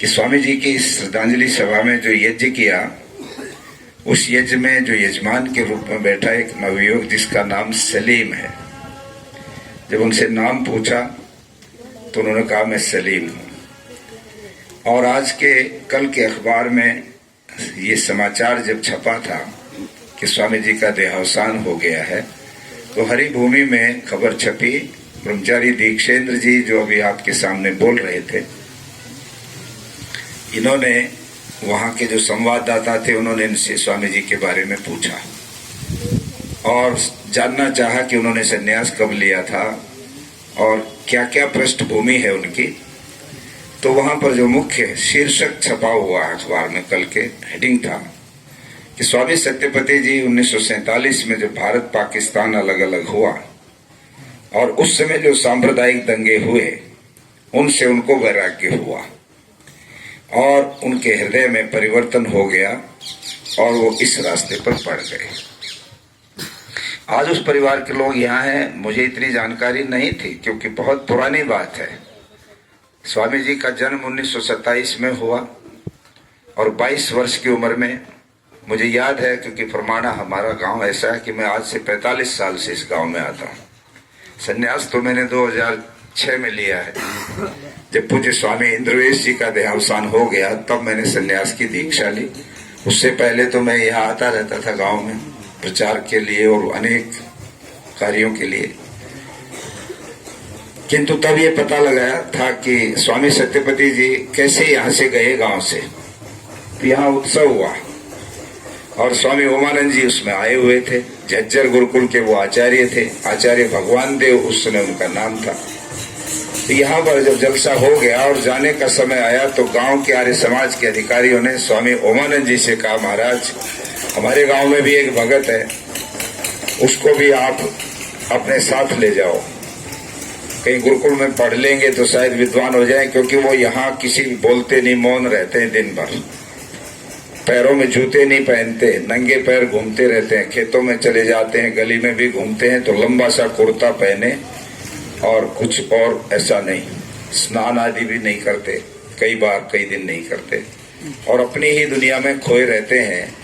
कि स्वामी जी की श्रद्धांजलि सभा में जो यज्ञ किया, उस यज्ञ में जो यजमान के रूप में बैठा एक नवयुवक जिसका नाम सलीम है। जब उनसे नाम पूछा तो उन्होंने कहा मैं सलीम हूं। और आज के कल के अखबार में ये समाचार जब छपा था कि स्वामी जी का देहावसान हो गया है, तो हरि भूमि में खबर छपी। ब्रह्मचारी दीक्षेंद्र जी जो अभी आपके सामने बोल रहे थे, इन्होंने वहां के जो संवाददाता थे उन्होंने इनसे स्वामी जी के बारे में पूछा और जानना चाहा कि उन्होंने संन्यास कब लिया था और क्या क्या पृष्ठभूमि है उनकी। तो वहां पर जो मुख्य शीर्षक छपा हुआ अखबार में कल के हेडिंग था कि स्वामी सत्यपति जी 1947 में जब भारत पाकिस्तान अलग अलग हुआ और उस समय जो सांप्रदायिक दंगे हुए उनसे उनको वैराग्य हुआ और उनके हृदय में परिवर्तन हो गया और वो इस रास्ते पर पड़ गए। आज उस परिवार के लोग यहाँ हैं। मुझे इतनी जानकारी नहीं थी क्योंकि बहुत पुरानी बात है। स्वामी जी का जन्म 1927 में हुआ और 22 वर्ष की उम्र में, मुझे याद है क्योंकि फरमाना हमारा गांव ऐसा है कि मैं आज से 45 साल से इस गांव में आता हूँ। संन्यास तो मैंने 2006 में लिया है। जब पूज्य स्वामी इंद्रवेश जी का देहावसान हो गया तब मैंने संन्यास की दीक्षा ली। उससे पहले तो मैं यहाँ आता रहता था गांव में प्रचार के लिए और अनेक कार्यों के लिए, किंतु तब ये पता लगाया था कि स्वामी सत्यपति जी कैसे यहाँ से गए गांव से। तो यहाँ उत्सव हुआ और स्वामी ओमानंद जी उसमें आए हुए थे। झज्जर गुरुकुल के वो आचार्य थे, आचार्य भगवान देव उस समय उनका नाम था। तो यहाँ पर जब जलसा हो गया और जाने का समय आया तो गांव के आर्य समाज के अधिकारियों ने स्वामी ओमानंद जी से कहा, महाराज हमारे गांव में भी एक भगत है, उसको भी आप अपने साथ ले जाओ, कहीं गुरुकुल में पढ़ लेंगे तो शायद विद्वान हो जाए, क्योंकि वो यहाँ किसी बोलते नहीं, मौन रहते हैं दिन भर, पैरों में जूते नहीं पहनते, नंगे पैर घूमते रहते हैं, खेतों में चले जाते हैं, गली में भी घूमते हैं तो लंबा सा कुर्ता पहने और कुछ और ऐसा नहीं, स्नान आदि भी नहीं करते, कई दिन नहीं करते और अपनी ही दुनिया में खोए रहते हैं।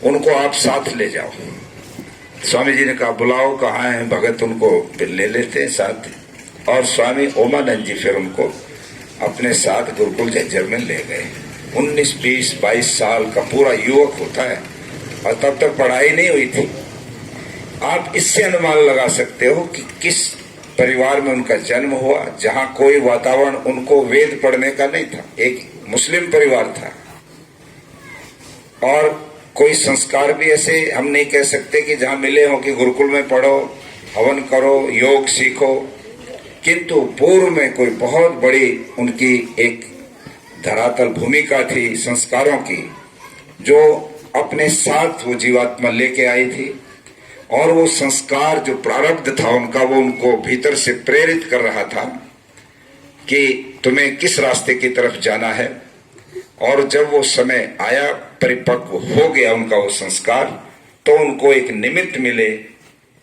उनको आप साथ ले जाओ। स्वामी जी ने कहा बुलाओ, कहाँ है भगत, उनको फिर ले लेते हैं साथ। और स्वामी ओमानंद जी फिर उनको अपने साथ गुरुकुल झज्जर में ले गए। 19, 20, 22 साल का पूरा युवक होता है और तब तक पढ़ाई नहीं हुई थी। आप इससे अनुमान लगा सकते हो कि किस परिवार में उनका जन्म हुआ, जहां कोई वातावरण उनको वेद पढ़ने का नहीं था। एक मुस्लिम परिवार था और कोई संस्कार भी ऐसे हम नहीं कह सकते कि जहां मिले हो कि गुरुकुल में पढ़ो, हवन करो, योग सीखो, किंतु पूर्व में कोई बहुत बड़ी उनकी एक धरातल भूमिका थी संस्कारों की, जो अपने साथ वो जीवात्मा लेके आई थी और वो संस्कार जो प्रारब्ध था उनका, वो उनको भीतर से प्रेरित कर रहा था कि तुम्हें किस रास्ते की तरफ जाना है। और जब वो समय आया, परिपक्व हो गया उनका वो संस्कार, तो उनको एक निमित्त मिले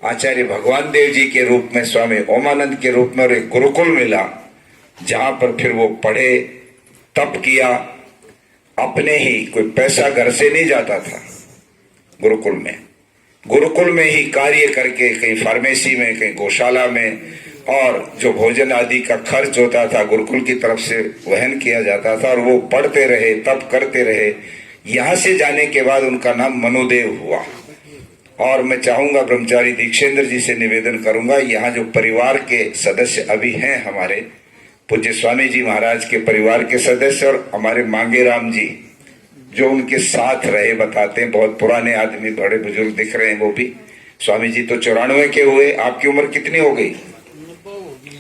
आचार्य भगवान देव जी के रूप में, स्वामी ओमानंद के रूप में, और एक गुरुकुल मिला जहां पर फिर वो पढ़े, तप किया। अपने ही कोई पैसा घर से नहीं जाता था गुरुकुल में ही कार्य करके, कहीं फार्मेसी में, कहीं गौशाला में, और जो भोजन आदि का खर्च होता था गुरुकुल की तरफ से वहन किया जाता था और वो पढ़ते रहे, तप करते रहे। यहाँ से जाने के बाद उनका नाम मनुदेव हुआ। और मैं चाहूंगा ब्रह्मचारी दीक्षेंद्र जी से निवेदन करूंगा, यहाँ जो परिवार के सदस्य अभी हैं हमारे पूज्य स्वामी जी महाराज के परिवार के सदस्य, और हमारे मांगे राम जी जो उनके साथ रहे, बताते हैं बहुत पुराने आदमी, बड़े बुजुर्ग दिख रहे हैं वो भी। स्वामी जी तो 94 के हुए, आपकी उम्र कितनी हो गई?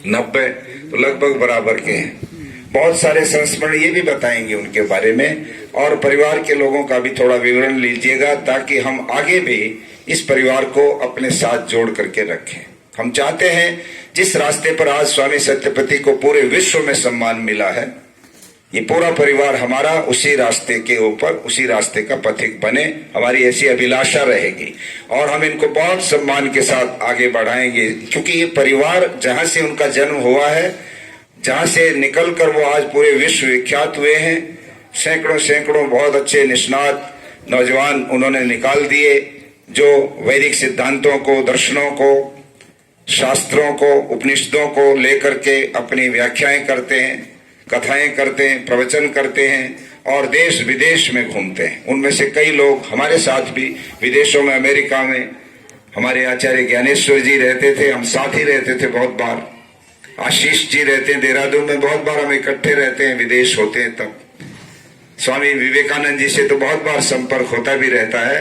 90, तो लगभग बराबर के हैं। बहुत सारे संस्मरण ये भी बताएंगे उनके बारे में, और परिवार के लोगों का भी थोड़ा विवरण लीजिएगा ताकि हम आगे भी इस परिवार को अपने साथ जोड़ करके रखें। हम चाहते हैं जिस रास्ते पर आज स्वामी सत्यपति को पूरे विश्व में सम्मान मिला है, ये पूरा परिवार हमारा उसी रास्ते के ऊपर, उसी रास्ते का पथिक बने। हमारी ऐसी अभिलाषा रहेगी और हम इनको बहुत सम्मान के साथ आगे बढ़ाएंगे, क्योंकि ये परिवार जहां से उनका जन्म हुआ है जहां से निकलकर वो आज पूरे विश्व विख्यात हुए हैं। सैकड़ों सैकड़ों बहुत अच्छे निष्णात नौजवान उन्होंने निकाल दिए, जो वैदिक सिद्धांतों को, दर्शनों को, शास्त्रों को, उपनिषदों को लेकर के अपनी व्याख्याएं करते हैं, कथाएं करते हैं, प्रवचन करते हैं और देश विदेश में घूमते हैं। उनमें से कई लोग हमारे साथ भी विदेशों में, अमेरिका में हमारे आचार्य ज्ञानेश्वर जी रहते थे, हम साथ ही रहते थे बहुत बार। आशीष जी रहते हैं देहरादून में, बहुत बार हम इकट्ठे रहते हैं, विदेश होते हैं तब। स्वामी विवेकानंद जी से तो बहुत बार संपर्क होता भी रहता है।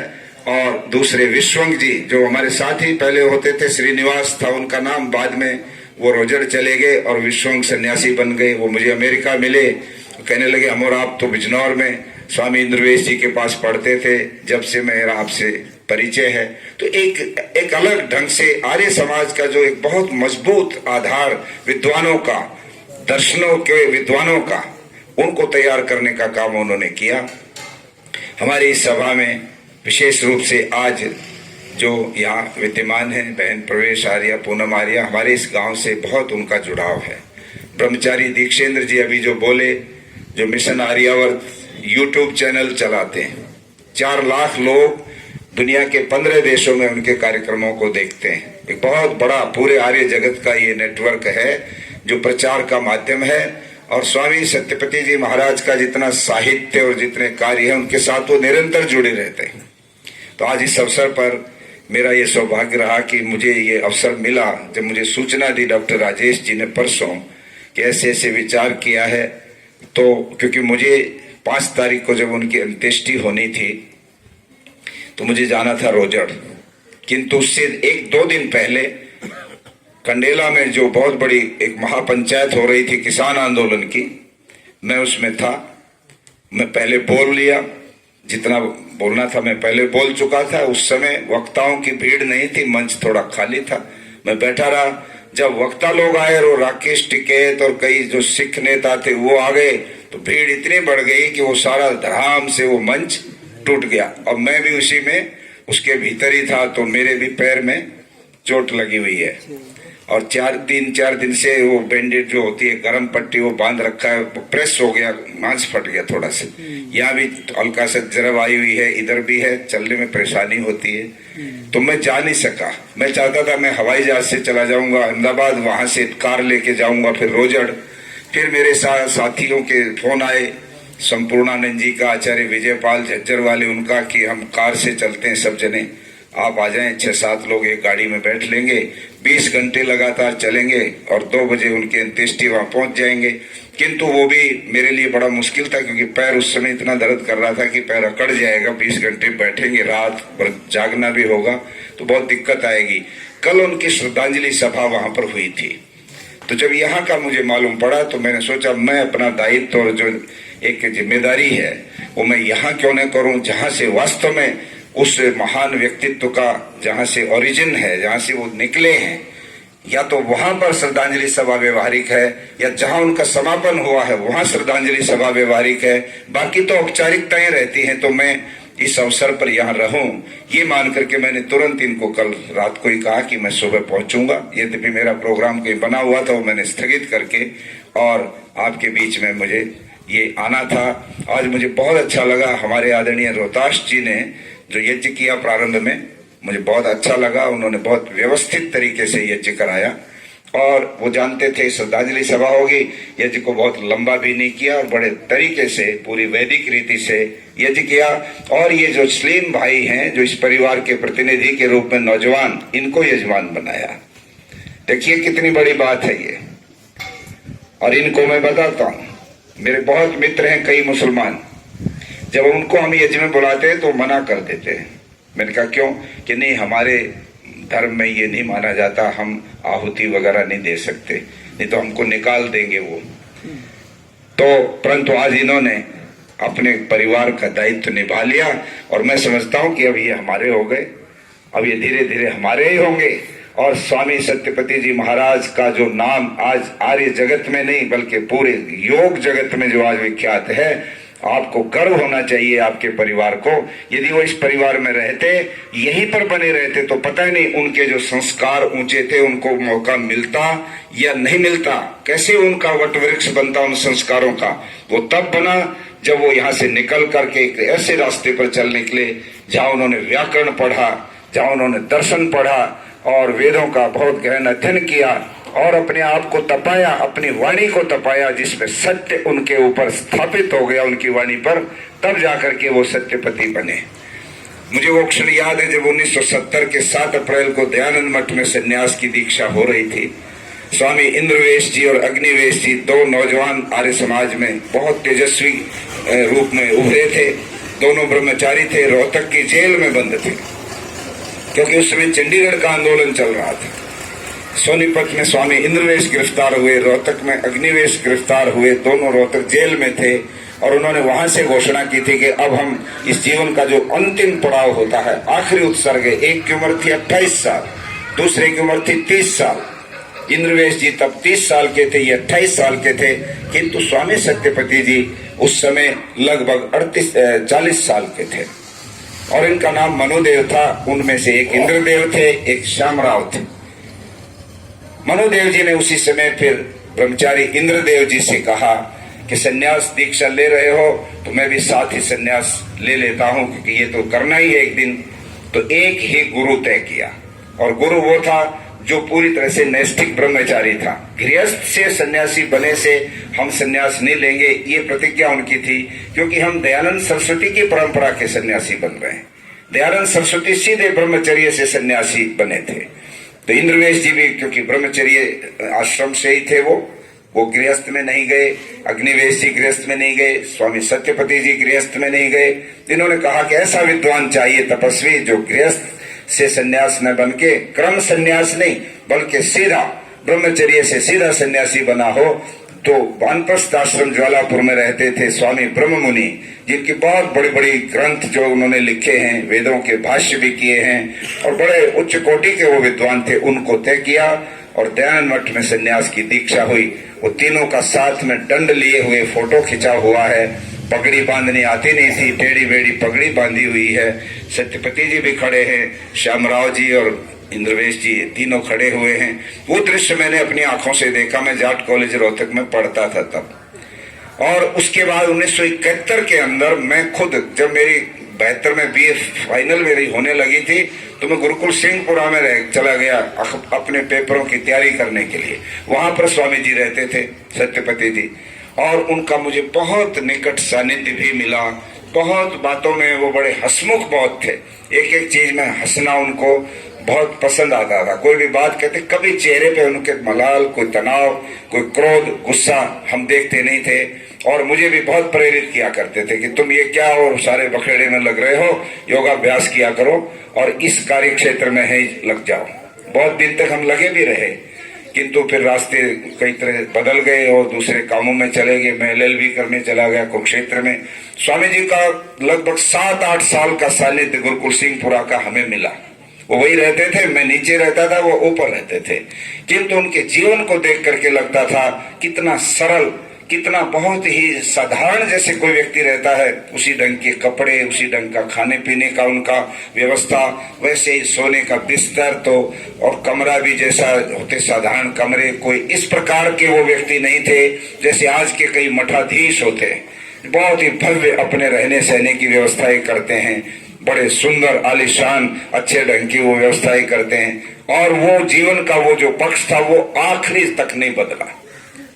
और दूसरे विश्वंग जी जो हमारे साथ ही पहले होते थे, श्रीनिवास था उनका नाम, बाद में वो रोजड़ चले गए और विश्वंग सन्यासी बन गए। वो मुझे अमेरिका मिले, कहने लगे हम और आप तो बिजनौर में स्वामी इंद्रवेश जी के पास पढ़ते थे, जब से मेरा आपसे परिचय है। तो एक अलग ढंग से आर्य समाज का जो एक बहुत मजबूत आधार विद्वानों का, दर्शनों के विद्वानों का, उनको तैयार करने का काम उन्होंने किया। हमारी इस सभा में विशेष रूप से आज जो यहाँ विद्यमान है बहन प्रवेश आर्य, पूनम आर्य, हमारे इस गांव से बहुत उनका जुड़ाव है। ब्रह्मचारी दीक्षेंद्र जी अभी जो बोले, जो मिशन आर्यावर्त यूट्यूब चैनल चलाते हैं, 4 लाख लोग दुनिया के 15 देशों में उनके कार्यक्रमों को देखते हैं। एक बहुत बड़ा पूरे आर्य जगत का ये नेटवर्क है जो प्रचार का माध्यम है। और स्वामी सत्यपति जी महाराज का जितना साहित्य और जितने कार्य हैं उनके साथ वो निरंतर जुड़े रहते हैं। तो आज इस अवसर पर मेरा ये सौभाग्य रहा कि मुझे ये अवसर मिला, जब मुझे सूचना दी डॉक्टर राजेश जी ने परसों कि ऐसे ऐसे विचार किया है। तो क्योंकि मुझे 5 तारीख को जब उनकी अंत्येष्टि होनी थी तो मुझे जाना था रोजड़, किंतु उससे 1-2 दिन पहले कंडेला में जो बहुत बड़ी एक महापंचायत हो रही थी किसान आंदोलन की, मैं उसमें था। मैं पहले बोल लिया, जितना बोलना था मैं पहले बोल चुका था। उस समय वक्ताओं की भीड़ नहीं थी, मंच थोड़ा खाली था, मैं बैठा रहा। जब वक्ता लोग आए और राकेश टिकैत और कई जो सिख नेता थे वो आ गए, तो भीड़ इतनी बढ़ गई कि वो सारा धड़ाम से वो मंच टूट गया। और मैं भी उसी में उसके भीतर ही था, तो मेरे भी पैर में चोट लगी हुई है। और 4 दिन से वो बैंडेज जो होती है, गर्म पट्टी, वो बांध रखा है, वो प्रेस हो गया, मांस फट गया थोड़ा सा। यहाँ भी हल्का सा जरब आई हुई है, इधर भी है, चलने में परेशानी होती है। तो मैं जा नहीं सका। मैं चाहता था मैं हवाई जहाज से चला जाऊंगा अहमदाबाद, वहां से कार लेके जाऊंगा फिर रोजड़। फिर मेरे साथियों के फोन आए, संपूर्णानंद जी का, आचार्य विजयपाल झज्जर वाले, उनका कि हम कार से चलते हैं सब जने, आप आ जाएं, 6-7 लोग एक गाड़ी में बैठ लेंगे, 20 घंटे लगातार चलेंगे और 2 बजे उनके अंत्येष्टि वहां पहुंच जाएंगे। किंतु वो भी मेरे लिए बड़ा मुश्किल था, क्योंकि पैर उस समय इतना दर्द कर रहा था कि पैर अकड़ जाएगा। 20 घंटे बैठेंगे, रात पर जागना भी होगा, तो बहुत दिक्कत आएगी। कल उनकी श्रद्धांजलि सभा वहां पर हुई थी। तो जब यहाँ का मुझे मालूम पड़ा तो मैंने सोचा मैं अपना दायित्व और जो एक जिम्मेदारी है वो मैं यहाँ क्यों न करूं, जहां से वास्तव में उस महान व्यक्तित्व का जहां से ओरिजिन है, जहां से वो निकले हैं, या तो वहां पर श्रद्धांजलि सभा व्यवहारिक है, या जहां उनका समापन हुआ है वहां श्रद्धांजलि सभा व्यवहारिक है। बाकी तो औपचारिकताएं रहती हैं। तो मैं इस अवसर पर यहाँ रहूं ये मान करके मैंने तुरंत इनको कल रात को ही कहा कि मैं सुबह पहुंचूंगा। यद्यपि मेरा प्रोग्राम कहीं बना हुआ था वो मैंने स्थगित करके और आपके बीच में मुझे ये आना था। आज मुझे बहुत अच्छा लगा, हमारे आदरणीय रोहताश जी ने जो यज्ञ किया प्रारंभ में, मुझे बहुत अच्छा लगा। उन्होंने बहुत व्यवस्थित तरीके से यज्ञ कराया और वो जानते थे श्रद्धांजलि सभा होगी। यज्ञ को बहुत लंबा भी नहीं किया और बड़े तरीके से पूरी वैदिक रीति से यज्ञ किया। और ये जो सलीम भाई हैं, जो इस परिवार के प्रतिनिधि के रूप में नौजवान, इनको यजमान बनाया। देखिए कितनी बड़ी बात है ये। और इनको मैं बताता हूँ, मेरे बहुत मित्र हैं कई मुसलमान, जब उनको हम यज्ञ में बुलाते हैं तो मना कर देते हैं। मैंने कहा क्यों? कि नहीं, हमारे धर्म में ये नहीं माना जाता, हम आहुति वगैरह नहीं दे सकते, नहीं तो हमको निकाल देंगे वो। तो परंतु आज इन्होंने अपने परिवार का दायित्व निभा लिया और मैं समझता हूं कि अब ये हमारे हो गए, अब ये धीरे धीरे हमारे ही होंगे। और स्वामी सत्यपति जी महाराज का जो नाम आज आर्य जगत में नहीं बल्कि पूरे योग जगत में जो आज विख्यात है, आपको गर्व होना चाहिए आपके परिवार को। यदि वो इस परिवार में रहते, यहीं पर बने रहते, तो पता नहीं उनके जो संस्कार ऊंचे थे उनको मौका मिलता या नहीं मिलता, कैसे उनका वट वृक्ष बनता उन संस्कारों का। वो तब बना जब वो यहाँ से निकल करके एक ऐसे रास्ते पर चल निकले जहां उन्होंने व्याकरण पढ़ा, जहां उन्होंने दर्शन पढ़ा और वेदों का बहुत गहन अध्ययन किया और अपने आप को तपाया, अपनी वाणी को तपाया, जिसमें सत्य उनके ऊपर स्थापित हो गया उनकी वाणी पर, तब जाकर के वो सत्यपति बने। मुझे वो क्षण याद है जब 1970 के 7 अप्रैल को दयानंद मठ में सन्यास की दीक्षा हो रही थी। स्वामी इंद्रवेश जी और अग्निवेश जी, 2 नौजवान आर्य समाज में बहुत तेजस्वी रूप में उभरे थे। दोनों ब्रह्मचारी थे, रोहतक की जेल में बंद थे क्योंकि उस समय चंडीगढ़ का आंदोलन चल रहा था। सोनीपत में स्वामी इंद्रवेश गिरफ्तार हुए, रोहतक में अग्निवेश गिरफ्तार हुए, दोनों रोहतक जेल में थे और उन्होंने वहां से घोषणा की थी कि अब हम इस जीवन का जो अंतिम पड़ाव होता है, आखिरी उत्सर्ग है। एक की उम्र थी 28 साल, दूसरे की उम्र थी 30 साल। इंद्रवेश जी तब 30 साल के थे, ये 28 साल के थे, किंतु स्वामी सत्यपति जी उस समय लगभग 40 साल के थे और इनका नाम मनुदेव था। उनमें से एक इंद्रदेव थे, एक श्यामराव थे। मनुदेव जी ने उसी समय फिर ब्रह्मचारी इंद्रदेव जी से कहा कि सन्यास दीक्षा ले रहे हो तो मैं भी साथ ही सन्यास ले लेता हूं, क्योंकि ये तो करना ही है एक दिन। तो एक ही गुरु तय किया और गुरु वो था जो पूरी तरह से नैष्ठिक ब्रह्मचारी था। गृहस्थ से सन्यासी बने से हम सन्यास नहीं लेंगे, ये प्रतिज्ञा उनकी थी, क्योंकि हम दयानंद सरस्वती की परंपरा के सन्यासी बन रहे हैं। दयानंद सरस्वती सीधे ब्रह्मचर्य से सन्यासी बने थे। तो इंद्रवेश जी भी क्योंकि ब्रह्मचर्य आश्रम से ही थे, वो गृहस्थ में नहीं गए, अग्निवेश जी गृहस्थ में नहीं गए, स्वामी सत्यपति जी गृहस्थ में नहीं गए। इन्होंने कहा कि ऐसा विद्वान चाहिए, तपस्वी, जो गृहस्थ से सन्यास न बन के, क्रम सन्यास नहीं बल्कि सीधा ब्रह्मचर्य से सीधा सन्यासी बना हो। तो वानप्रस्थ आश्रम ज्वालापुर में रहते थे स्वामी ब्रह्म मुनि, जिनकी बहुत बड़ी बड़ी ग्रंथ जो उन्होंने लिखे हैं, वेदों के भाष्य भी किए हैं और बड़े उच्च कोटि के वो विद्वान थे। उनको तय किया और दयानंद मठ में सन्यास की दीक्षा हुई। वो तीनों का साथ में दंड लिए हुए फोटो खिंचा हुआ है। पगड़ी बांधनी आती नहीं थी, टेढ़ी बेड़ी पगड़ी बांधी हुई है। सत्यपति जी भी खड़े हैं, श्यामराव जी और इंद्रवेश जी तीनों खड़े हुए हैं। वो दृश्य मैंने अपनी आंखों से देखा। मैं जाट कॉलेज रोहतक में पढ़ता था तब। और उसके बाद 1971 के अंदर मैं खुद, जब मेरी 72 में BA फाइनल मेरी होने लगी थी, तो मैं गुरुकुल सिंहपुरा में चला गया अपने पेपरों की तैयारी करने के लिए। वहां पर स्वामी जी रहते थे, सत्यपति जी, और उनका मुझे बहुत निकट सानिध्य भी मिला। बहुत बातों में वो बड़े हंसमुख बहुत थे। एक एक चीज में हंसना उनको बहुत पसंद आता था। कोई भी बात कहते, कभी चेहरे पे उनके मलाल, कोई तनाव, कोई क्रोध, गुस्सा हम देखते नहीं थे। और मुझे भी बहुत प्रेरित किया करते थे कि तुम ये क्या और सारे बखेड़े में लग रहे हो, योगाभ्यास किया करो और इस कार्य क्षेत्र में ही लग जाओ। बहुत दिन तक हम लगे भी रहे, किंतु फिर रास्ते कई तरह बदल गए और दूसरे कामों में चले गए। मैं LLB करने चला गया कुरुक्षेत्र में। स्वामी जी का लगभग 7-8 साल का सानिध्य गुरुकुल सिंहपुरा का हमें मिला। वो वही रहते थे, मैं नीचे रहता था, वो ऊपर रहते थे। किंतु उनके जीवन को देख करके लगता था कितना सरल, कितना बहुत ही साधारण जैसे कोई व्यक्ति रहता है। उसी ढंग के कपड़े, उसी ढंग का खाने पीने का उनका व्यवस्था, वैसे ही सोने का बिस्तर तो और कमरा भी जैसा होते साधारण कमरे। कोई इस प्रकार के वो व्यक्ति नहीं थे जैसे आज के कई मठाधीश होते हैं। बहुत ही भव्य अपने रहने सहने की व्यवस्थाएं करते हैं, बड़े सुंदर आलीशान अच्छे ढंग की वो व्यवस्थाएं करते हैं। और वो जीवन का वो जो पक्ष था वो आखिरी तक नहीं बदला।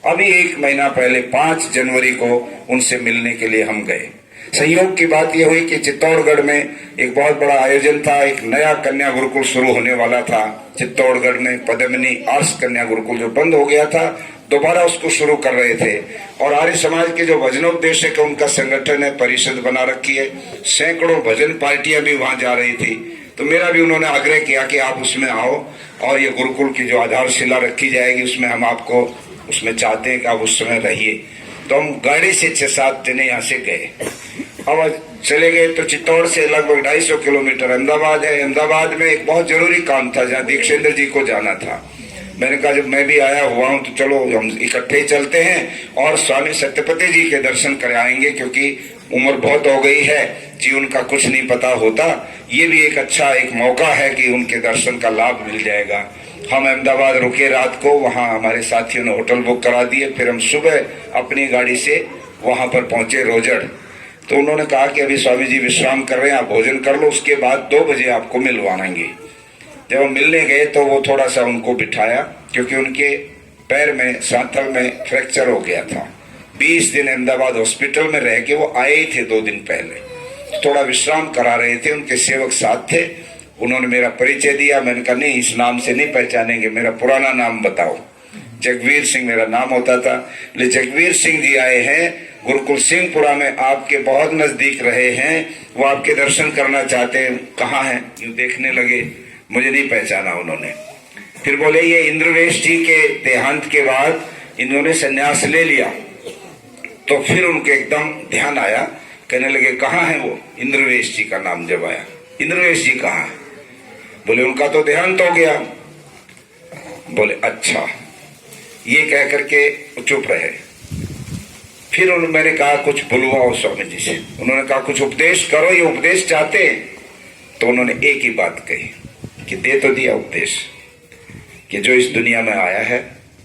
अभी 1 महीना पहले 5 जनवरी को उनसे मिलने के लिए हम गए। संयोग की बात यह हुई कि चित्तौड़गढ़ में एक बहुत बड़ा आयोजन था। एक नया कन्या गुरुकुल शुरू होने वाला था चित्तौड़गढ़ में, पद्मिनी आर्ष कन्या गुरुकुल जो बंद हो गया था, दोबारा उसको शुरू कर रहे थे। और आर्य समाज के जो भजनोपदेशक है उनका संगठन है, परिषद बना रखी है। सैकड़ों भजन पार्टियां भी वहां जा रही थी। तो मेरा भी उन्होंने आग्रह किया कि आप उसमें आओ और ये गुरुकुल की जो आधारशिला रखी जाएगी उसमें हम आपको उसमें चाहते हैं कि आप उस समय रहिए। तो हम गाड़ी से 6-7 जने यहाँ से गए। अब चले गए तो चित्तौड़ से लगभग 250 किलोमीटर अहमदाबाद है। अहमदाबाद में एक बहुत जरूरी काम था जहाँ दीक्षेंद्र जी को जाना था। मैंने कहा जब मैं भी आया हुआ हूं तो चलो हम इकट्ठे चलते हैं और स्वामी सत्यपति जी के दर्शन कर आएंगे, क्योंकि उम्र बहुत हो गई है, जीवन का कुछ नहीं पता होता। ये भी एक अच्छा एक मौका है कि उनके दर्शन का लाभ मिल जाएगा। हम अहमदाबाद रुके रात को, वहां हमारे साथियों ने होटल बुक करा दिए। फिर हम सुबह अपनी गाड़ी से वहां पर पहुंचे रोजड़। तो उन्होंने कहा कि अभी स्वामी जी विश्राम कर रहे हैं, आप भोजन कर लो, उसके बाद 2 बजे आपको मिलवाएंगे। जब हम मिलने गए तो वो थोड़ा सा उनको बिठाया, क्योंकि उनके पैर में सांथल में फ्रैक्चर हो गया था। 20 दिन अहमदाबाद हॉस्पिटल में रह के वो आए ही थे 2 दिन पहले। थोड़ा विश्राम करा रहे थे, उनके सेवक साथ थे। उन्होंने मेरा परिचय दिया। मैंने कहा नहीं, इस नाम से नहीं पहचानेंगे, मेरा पुराना नाम बताओ। जगवीर सिंह मेरा नाम होता था। ले जगवीर सिंह जी आए हैं, गुरुकुल सिंहपुरा में आपके बहुत नजदीक रहे हैं, वो आपके दर्शन करना चाहते हैं। कहाँ हैं? यूं देखने लगे, मुझे नहीं पहचाना उन्होंने। फिर बोले ये इंद्रवेश जी के देहांत के बाद इन्होंने संन्यास ले लिया। तो फिर उनके एकदम ध्यान आया, कहने लगे कहाँ है वो? इंद्रवेश जी का नाम जब आया, इंद्रवेश जी कहाँ है? बोले उनका तो देहांत हो गया। बोले अच्छा। ये कह करके चुप रहे। फिर मैंने कहा कुछ बुलवाओ स्वामी जी से। उन्होंने कहा कुछ उपदेश करो, ये उपदेश चाहते हैं। तो उन्होंने एक ही बात कही कि दे तो दिया उपदेश कि जो इस दुनिया में आया है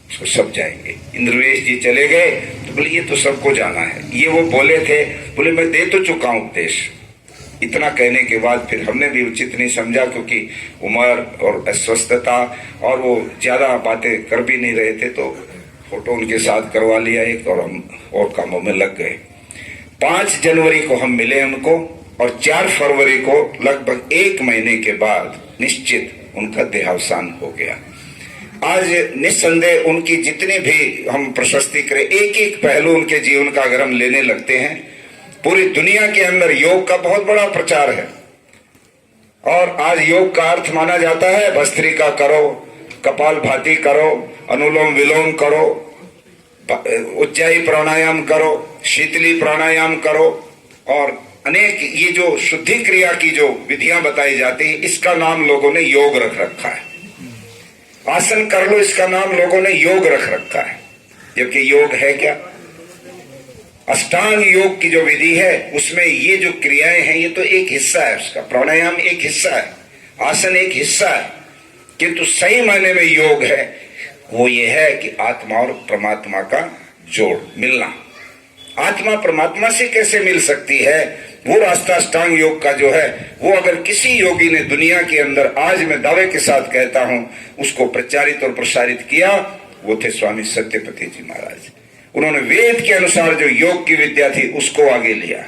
उसको सब जाएंगे। इंद्रवेश जी चले गए तो बोले ये तो सबको जाना है। ये वो बोले थे, बोले मैं दे तो चुका हूं उपदेश। इतना कहने के बाद फिर हमने भी उचित नहीं समझा, क्योंकि उम्र और अस्वस्थता और वो ज्यादा बातें कर भी नहीं रहे थे, तो फोटो उनके साथ करवा लिया एक, और हम और कामों में लग गए। 5 जनवरी को हम मिले उनको, और 4 फरवरी को लगभग 1 महीने के बाद निश्चित उनका देहावसान हो गया। आज निस्संदेह उनकी जितनी भी हम प्रशस्ति करें, एक एक पहलू उनके जीवन का अगर हम लेने लगते हैं, पूरी दुनिया के अंदर योग का बहुत बड़ा प्रचार है। और आज योग का अर्थ माना जाता है भस्त्रिका करो, कपालभाति करो, अनुलोम विलोम करो, उज्जाई प्राणायाम करो, शीतली प्राणायाम करो, और अनेक ये जो शुद्धि क्रिया की जो विधियां बताई जाती है, इसका नाम लोगों ने योग रख रखा है। आसन कर लो, इसका नाम लोगों ने योग रख रखा है, जबकि योग है क्या? अष्टांग योग की जो विधि है उसमें ये जो क्रियाएं हैं ये तो एक हिस्सा है उसका। प्राणायाम एक हिस्सा है, आसन एक हिस्सा है, किंतु सही मायने में योग है वो ये है कि आत्मा और परमात्मा का जोड़ मिलना। आत्मा परमात्मा से कैसे मिल सकती है, वो रास्ता अष्टांग योग का जो है, वो अगर किसी योगी ने दुनिया के अंदर आज मैं दावे के साथ कहता हूं उसको प्रचारित और प्रसारित किया, वो थे स्वामी सत्यपति जी महाराज। उन्होंने वेद के अनुसार जो योग की विद्या थी उसको आगे लिया।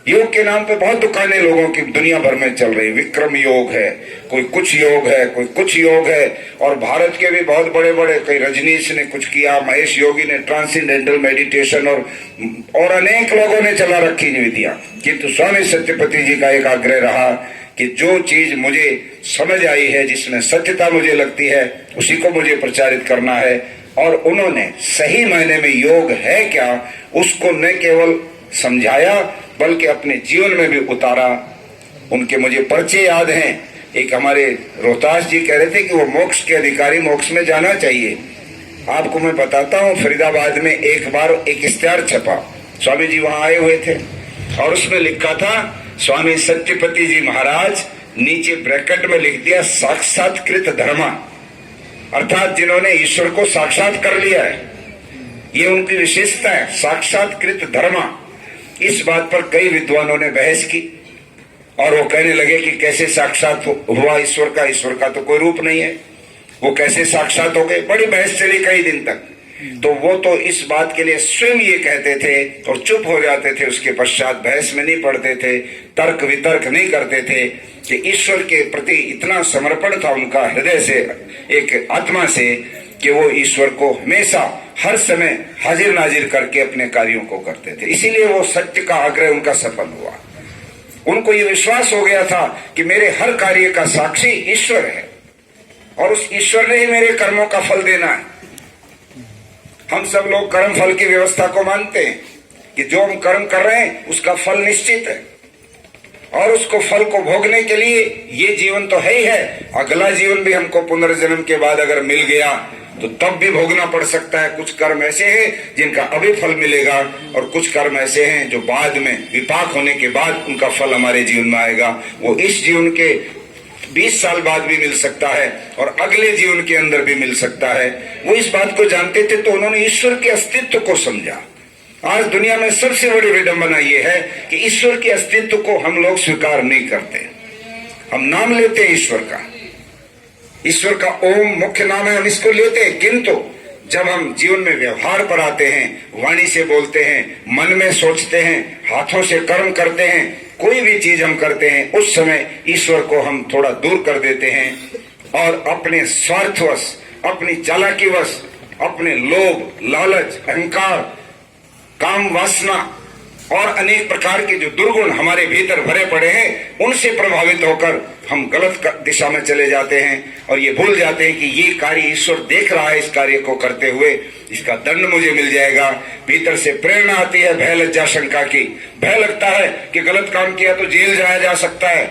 योग के नाम पे बहुत दुकानें लोगों की दुनिया भर में चल रही। विक्रम योग है, कोई कुछ योग है, कोई कुछ योग है, और भारत के भी बहुत बड़े बड़े, कई रजनीश ने कुछ किया, महेश योगी ने ट्रांसेंडेंटल मेडिटेशन, और अनेक लोगों ने चला रखी विधियां। किंतु स्वामी सत्यपति जी का एक आग्रह रहा कि जो चीज मुझे समझ आई है, जिसमें सत्यता मुझे लगती है, उसी को मुझे प्रचारित करना है। और उन्होंने सही मायने में योग है क्या उसको न केवल समझाया बल्कि अपने जीवन में भी उतारा। उनके मुझे पर्चे याद हैं। एक हमारे रोहतास जी कह रहे थे कि वो मोक्ष के अधिकारी, मोक्ष में जाना चाहिए। आपको मैं बताता हूँ, फरीदाबाद में एक बार एक इश्तेहार छपा, स्वामी जी वहां आए हुए थे, और उसमें लिखा था स्वामी सत्यपति जी महाराज, नीचे ब्रैकेट में लिख दिया साक्षात्कृत धर्मा, अर्थात जिन्होंने ईश्वर को साक्षात कर लिया है। ये उनकी विशेषता है, साक्षात्कृत धर्मा। इस बात पर कई विद्वानों ने बहस की, और वो कहने लगे कि कैसे साक्षात हुआ ईश्वर का? ईश्वर का तो कोई रूप नहीं है, वो कैसे साक्षात हो गए? बड़ी बहस चली कई दिन तक। तो वो तो इस बात के लिए स्वयं ये कहते थे और चुप हो जाते थे, उसके पश्चात बहस में नहीं पड़ते थे, तर्क वितर्क नहीं करते थे, कि ईश्वर के प्रति इतना समर्पण था उनका हृदय से, एक आत्मा से, कि वो ईश्वर को हमेशा हर समय हाजिर नाजिर करके अपने कार्यों को करते थे। इसीलिए वो सत्य का आग्रह उनका सफल हुआ। उनको ये विश्वास हो गया था कि मेरे हर कार्य का साक्षी ईश्वर है, और उस ईश्वर ने ही मेरे कर्मों का फल देना है। हम सब लोग कर्म फल की व्यवस्था को मानते हैं कि जो हम कर्म कर रहे हैं उसका फल निश्चित है, और उसको फल को भोगने के लिए ये जीवन तो है ही है, अगला जीवन भी हमको पुनर्जन्म के बाद अगर मिल गया तो तब भी भोगना पड़ सकता है। कुछ कर्म ऐसे हैं जिनका अभी फल मिलेगा और कुछ कर्म ऐसे हैं जो बाद में विपाक होने के बाद उनका फल हमारे जीवन में आएगा। वो इस जीवन के 20 साल बाद भी मिल सकता है और अगले जीवन के अंदर भी मिल सकता है। वो इस बात को जानते थे तो उन्होंने ईश्वर के अस्तित्व को समझा। आज दुनिया में सबसे बड़ी विडंबना ये है कि ईश्वर के अस्तित्व को हम लोग स्वीकार नहीं करते। हम नाम लेते हैं ईश्वर का, ईश्वर का ओम मुख्य नाम है, हम इसको लेते हैं, किंतु जब हम जीवन में व्यवहार पर आते हैं, वाणी से बोलते हैं, मन में सोचते हैं, हाथों से कर्म करते हैं, कोई भी चीज हम करते हैं, उस समय ईश्वर को हम थोड़ा दूर कर देते हैं और अपने स्वार्थवश, अपनी चालाकीवश, अपने लोभ, लालच, अहंकार, काम वासना और अनेक प्रकार के जो दुर्गुण हमारे भीतर भरे पड़े हैं, उनसे प्रभावित होकर हम गलत दिशा में चले जाते हैं और ये भूल जाते हैं कि ये कार्य ईश्वर देख रहा है। इस कार्य को करते हुए इसका दंड मुझे मिल जाएगा। भीतर से प्रेरणा आती है भय लज्जा शंका की। भय लगता है कि गलत काम किया तो जेल जाया जा सकता है,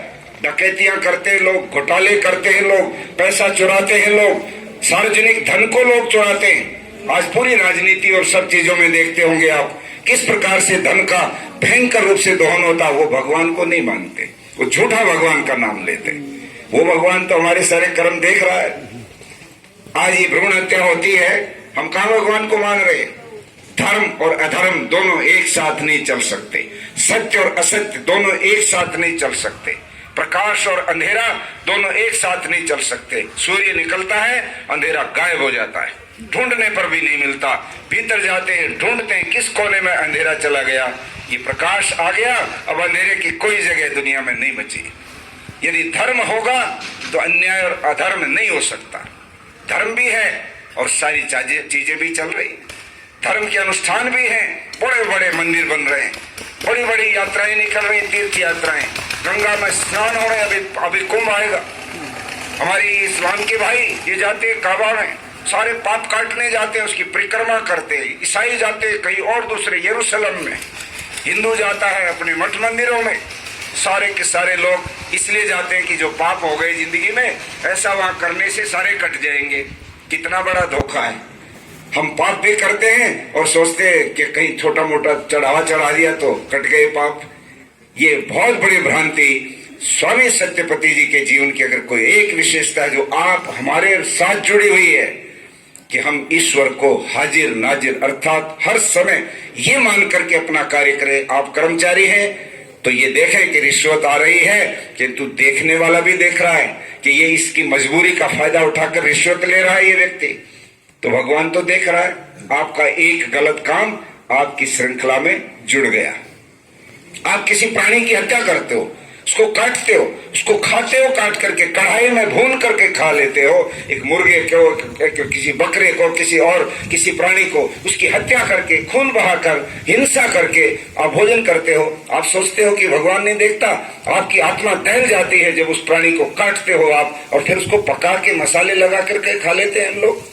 डकैतियां करते हैं लोग, घोटाले करते हैं लोग, पैसा चुराते हैं लोग, सार्वजनिक धन को लोग चुराते हैं। आज पूरी राजनीति और सब चीजों में देखते होंगे आप किस प्रकार से धन का भयंकर रूप से दोहन होता। वो भगवान को नहीं मानते, वो झूठा भगवान का नाम लेते। वो भगवान तो हमारे सारे कर्म देख रहा है। आज ये भ्रूण हत्या होती है, हम कहां भगवान को मान रहे हैं? धर्म और अधर्म दोनों एक साथ नहीं चल सकते, सत्य और असत्य दोनों एक साथ नहीं चल सकते, प्रकाश और अंधेरा दोनों एक साथ नहीं चल सकते। सूर्य निकलता है, अंधेरा गायब हो जाता है, ढूंढने पर भी नहीं मिलता। भीतर जाते हैं, ढूंढते हैं किस कोने में अंधेरा चला गया, ये प्रकाश आ गया, अब अंधेरे की कोई जगह दुनिया में नहीं बची। यदि धर्म होगा तो अन्याय और अधर्म नहीं हो सकता। धर्म भी है और सारी चीजें भी चल रही, धर्म के अनुष्ठान भी हैं, बड़े बड़े मंदिर बन रहे हैं, बड़ी बड़ी यात्राएं निकल रही, तीर्थ यात्राएं, गंगा में स्नान हो रहे, अभी कुंभ आएगा। हमारी इस्लाम के भाई ये जाते हैं काबा में, सारे पाप काटने जाते हैं, उसकी परिक्रमा करते हैं। ईसाई जाते हैं कहीं और दूसरे यरूशलेम में, हिंदू जाता है अपने मठ मंदिरों में। सारे के सारे लोग इसलिए जाते हैं कि जो पाप हो गए जिंदगी में, ऐसा वहां करने से सारे कट जाएंगे। कितना बड़ा धोखा है। हम पाप भी करते हैं और सोचते हैं कि कहीं छोटा मोटा चढ़ावा चढ़ा दिया तो कट गए पाप। ये बहुत बड़ी भ्रांति। स्वामी सत्यपति जी के जीवन की अगर कोई एक विशेषता है जो आप हमारे साथ जुड़ी हुई है कि हम ईश्वर को हाजिर नाजिर अर्थात हर समय ये मान करके अपना कार्य करें। आप कर्मचारी हैं तो ये देखें कि रिश्वत आ रही है, किंतु देखने वाला भी देख रहा है कि ये इसकी मजबूरी का फायदा उठाकर रिश्वत ले रहा है ये व्यक्ति, तो भगवान तो देख रहा है। आपका एक गलत काम आपकी श्रृंखला में जुड़ गया। आप किसी प्राणी की हत्या करते हो, उसको काटते हो, उसको खाते हो, काट करके कढ़ाई में भून करके खा लेते हो। एक मुर्गे को, किसी बकरे को, किसी प्राणी को उसकी हत्या करके, खून बहाकर, हिंसा करके आप भोजन करते हो। आप सोचते हो कि भगवान नहीं देखता। आपकी आत्मा दहल जाती है जब उस प्राणी को काटते हो आप और फिर उसको पका के मसाले लगा करके खा लेते हैं हम लोग।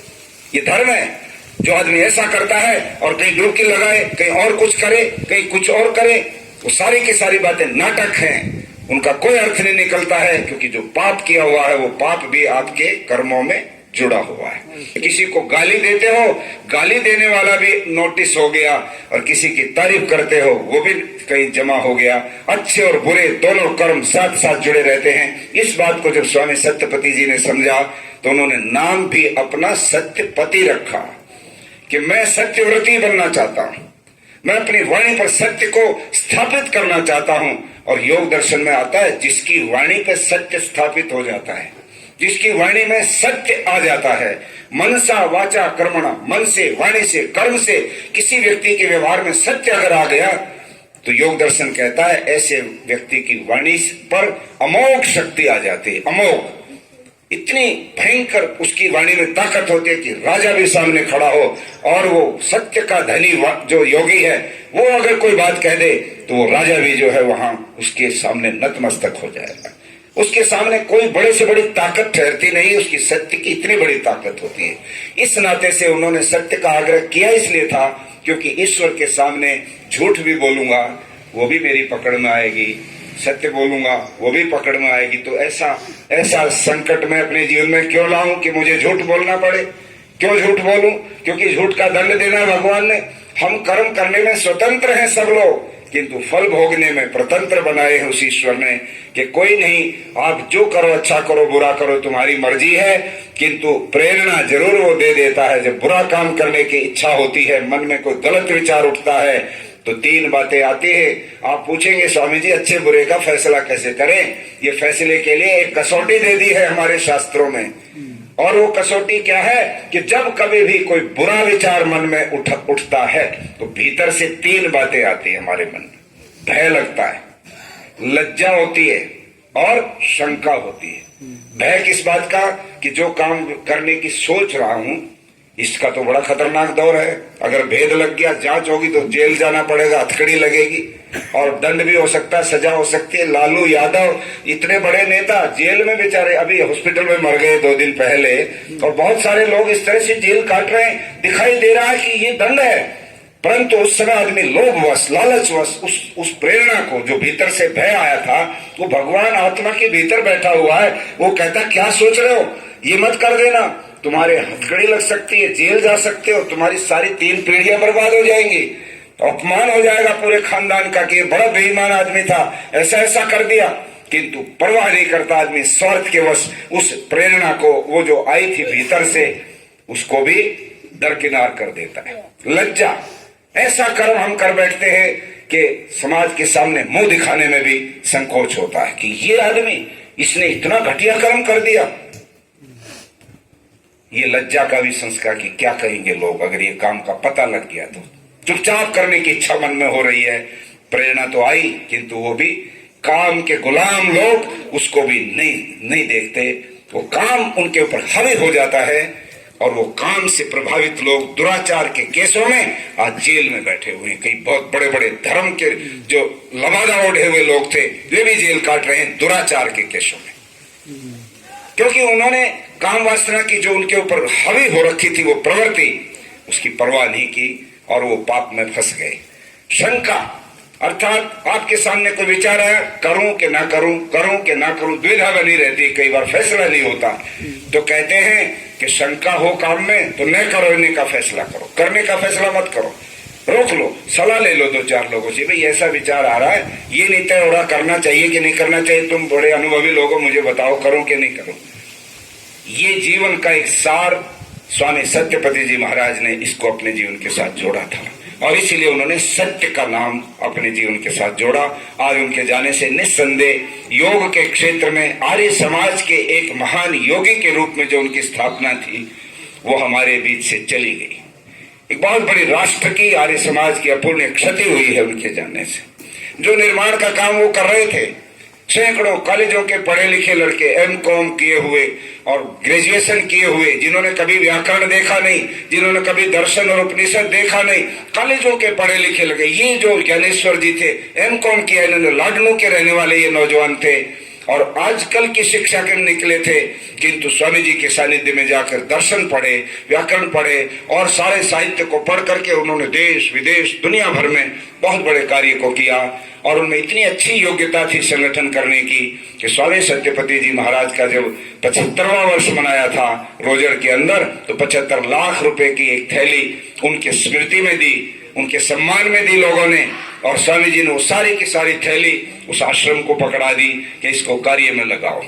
ये धर्म है। जो आदमी ऐसा करता है और कहीं डुबकी लगाए, कहीं और कुछ करे, कहीं कुछ और करे, वो सारी की सारी बातें नाटक हैं, उनका कोई अर्थ नहीं निकलता है। क्योंकि जो पाप किया हुआ है वो पाप भी आपके कर्मों में जुड़ा हुआ है। किसी को गाली देते हो, गाली देने वाला भी नोटिस हो गया, और किसी की तारीफ करते हो वो भी कहीं जमा हो गया। अच्छे और बुरे दोनों कर्म साथ साथ जुड़े रहते हैं। इस बात को जब स्वामी सत्यपति जी ने समझा तो उन्होंने नाम भी अपना सत्यपति रखा कि मैं सत्यव्रती बनना चाहता हूं, मैं अपनी वाणी पर सत्य को स्थापित करना चाहता हूं। और योग दर्शन में आता है जिसकी वाणी पे सत्य स्थापित हो जाता है, जिसकी वाणी में सत्य आ जाता है, मनसा वाचा कर्मणा, मन से, वाणी से, कर्म से किसी व्यक्ति के व्यवहार में सत्य अगर आ गया तो योग दर्शन कहता है ऐसे व्यक्ति की वाणी पर अमोघ शक्ति आ जाती है। अमोघ, इतनी भयंकर उसकी वाणी में ताकत होती है कि राजा भी सामने खड़ा हो और वो सत्य का धनी जो योगी है वो अगर कोई बात कह दे तो वो राजा भी जो है वहां उसके सामने नतमस्तक हो जाएगा। उसके सामने कोई बड़े से बड़ी ताकत ठहरती नहीं, उसकी सत्य की इतनी बड़ी ताकत होती है। इस नाते से उन्होंने सत्य का आग्रह किया इसलिए था क्योंकि ईश्वर के सामने झूठ भी बोलूंगा वो भी मेरी पकड़ में आएगी, सत्य बोलूंगा वो भी पकड़ में आएगी। तो ऐसा ऐसा संकट मैं अपने जीवन में क्यों लाऊं कि मुझे झूठ बोलना पड़े? क्यों झूठ बोलूं? क्योंकि झूठ का दंड देना भगवान ने। हम कर्म करने में स्वतंत्र हैं सब लोग, किंतु फल भोगने में प्रतंत्र बनाए हैं उस ईश्वर ने कि कोई नहीं, आप जो करो, अच्छा करो बुरा करो, तुम्हारी मर्जी है, किंतु प्रेरणा जरूर वो दे देता है। जब बुरा काम करने की इच्छा होती है, मन में कोई गलत विचार उठता है, तो तीन बातें आती है। आप पूछेंगे स्वामी जी अच्छे बुरे का फैसला कैसे करें? ये फैसले के लिए एक कसौटी दे दी है हमारे शास्त्रों में, और वो कसौटी क्या है कि जब कभी भी कोई बुरा विचार मन में उठता है तो भीतर से तीन बातें आती है हमारे मन में। भय लगता है, लज्जा होती है और शंका होती है। भय किस बात का? कि जो काम करने की सोच रहा हूं इसका तो बड़ा खतरनाक दौर है, अगर भेद लग गया, जांच होगी तो जेल जाना पड़ेगा, हथकड़ी लगेगी और दंड भी हो सकता है, सजा हो सकती है। लालू यादव इतने बड़े नेता जेल में बेचारे अभी हॉस्पिटल में मर गए 2 दिन पहले, और बहुत सारे लोग इस तरह से जेल काट रहे हैं। दिखाई दे रहा है कि ये दंड है, परंतु उस समय आदमी लोभवश, लालचवश उस प्रेरणा को, जो भीतर से भय आया था, वो भगवान आत्मा के भीतर बैठा हुआ है। वो कहता क्या सोच रहे हो, ये मत कर देना, तुम्हारे हथकड़ी लग सकती है, जेल जा सकते हो, तुम्हारी सारी 3 पीढ़ियां बर्बाद हो जाएंगी, अपमान हो जाएगा पूरे खानदान का कि बड़ा बेईमान आदमी था, ऐसा ऐसा कर दिया। किंतु परवाह नहीं करता आदमी, स्वार्थ के वश उस प्रेरणा को, वो जो आई थी भीतर से, उसको भी दरकिनार कर देता है। लज्जा, ऐसा कर्म हम कर बैठते हैं कि समाज के सामने मुंह दिखाने में भी संकोच होता है कि ये आदमी, इसने इतना घटिया कर्म कर दिया। ये लज्जा का भी संस्कार कि क्या कहेंगे लोग अगर ये काम का पता लग गया तो। चुपचाप करने की इच्छा मन में हो रही है, प्रेरणा तो आई, किंतु वो भी काम के गुलाम लोग उसको भी नहीं देखते। वो काम उनके ऊपर हावी हो जाता है और वो काम से प्रभावित लोग दुराचार के केसों में आज जेल में बैठे हुए हैं। कई बहुत बड़े बड़े धर्म के जो लबादा ओढ़े हुए लोग थे वे भी जेल काट रहे हैं दुराचार के केसों में, क्योंकि उन्होंने काम वासना की जो उनके ऊपर हावी हो रखी थी वो प्रवृत्ति, उसकी परवाह नहीं की और वो पाप में फंस गए। शंका अर्थात आपके सामने कोई विचार है, करूं कि ना करूं, करूं कि ना करूं, द्विधा बनी रहती है, कई बार फैसला नहीं होता। तो कहते हैं कि शंका हो काम में तो न करने का फैसला करो, करने का फैसला मत करो, रोक लो, सलाह ले लो 2-4 लोगों से, भाई ऐसा विचार आ रहा है, ये नहीं तय हो रहा, करना चाहिए कि नहीं करना चाहिए, तुम बड़े अनुभवी लोगों मुझे बताओ करूं कि नहीं करूं। ये जीवन का एक सार स्वामी सत्यपति जी महाराज ने इसको अपने जीवन के साथ जोड़ा था और इसीलिए उन्होंने सत्य का नाम अपने जीवन के साथ जोड़ा। आज उनके जाने से निस्संदेह योग के क्षेत्र में आर्य समाज के एक महान योगी के रूप में जो उनकी स्थापना थी वो हमारे बीच से चली गई। एक बहुत बड़ी राष्ट्र की, आर्य समाज की अपूर्णीय क्षति हुई है उनके जाने से। जो निर्माण का काम वो कर रहे थे, सैकड़ों कॉलेजों के पढ़े लिखे लड़के, एम.कॉम किए हुए और ग्रेजुएशन किए हुए, जिन्होंने कभी व्याकरण देखा नहीं, जिन्होंने कभी दर्शन और उपनिषद देखा नहीं, कॉलेजों के पढ़े लिखे लगे। ये जो ज्ञानेश्वर जी थे, एम.कॉम किया इन्होंने, लाडनू के रहने वाले ये नौजवान थे और आजकल की शिक्षा के निकले थे, किंतु स्वामी जी के सानिध्य में जाकर दर्शन पढ़े, व्याकरण पढ़े और सारे साहित्य को पढ़ करके उन्होंने देश विदेश दुनिया भर में बहुत बड़े कार्य को किया और उनमें इतनी अच्छी योग्यता थी संगठन करने की कि स्वामी सत्यपति जी महाराज का जब 75वां वर्ष मनाया था रोजर के अंदर, तो 75 लाख रुपए की एक थैली उनके स्मृति में दी, उनके सम्मान में दी लोगों ने, और स्वामी जी ने वो सारी की सारी थैली उस आश्रम को पकड़ा दी कि इसको कार्य में लगाओ।